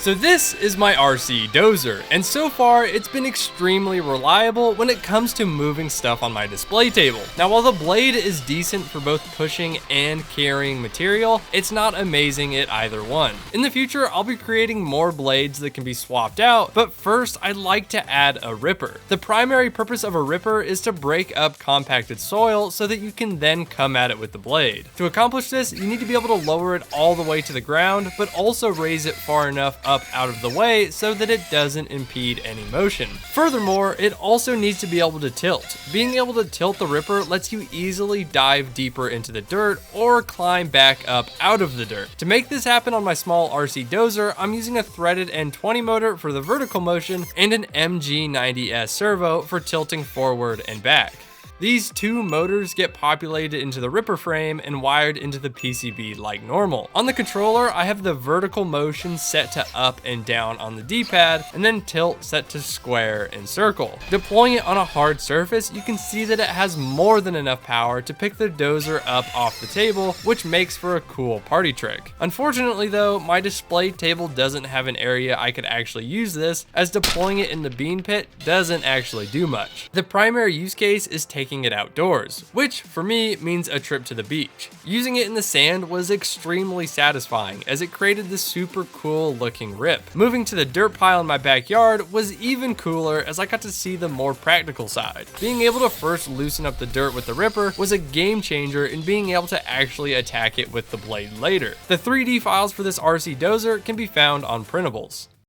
So this is my RC Dozer, and so far it's been extremely reliable when it comes to moving stuff on my display table. Now while the blade is decent for both pushing and carrying material, it's not amazing at either one. In the future I'll be creating more blades that can be swapped out, but first I'd like to add a ripper. The primary purpose of a ripper is to break up compacted soil so that you can then come at it with the blade. To accomplish this, you need to be able to lower it all the way to the ground, but also raise it far enough up out of the way so that it doesn't impede any motion. Furthermore, it also needs to be able to tilt. Being able to tilt the ripper lets you easily dive deeper into the dirt or climb back up out of the dirt. To make this happen on my small RC Dozer, I'm using a threaded N20 motor for the vertical motion and an MG90S servo for tilting forward and back. These two motors get populated into the ripper frame and wired into the PCB like normal. On the controller, I have the vertical motion set to up and down on the D-pad, and then tilt set to square and circle. Deploying it on a hard surface, you can see that it has more than enough power to pick the Dozer up off the table, which makes for a cool party trick. Unfortunately though, my display table doesn't have an area I could actually use this, as deploying it in the bean pit doesn't actually do much. The primary use case is taking it outdoors, which for me means a trip to the beach. Using it in the sand was extremely satisfying as it created this super cool looking rip. Moving to the dirt pile in my backyard was even cooler as I got to see the more practical side. Being able to first loosen up the dirt with the ripper was a game changer in being able to actually attack it with the blade later. The 3D files for this RC Dozer can be found on printables.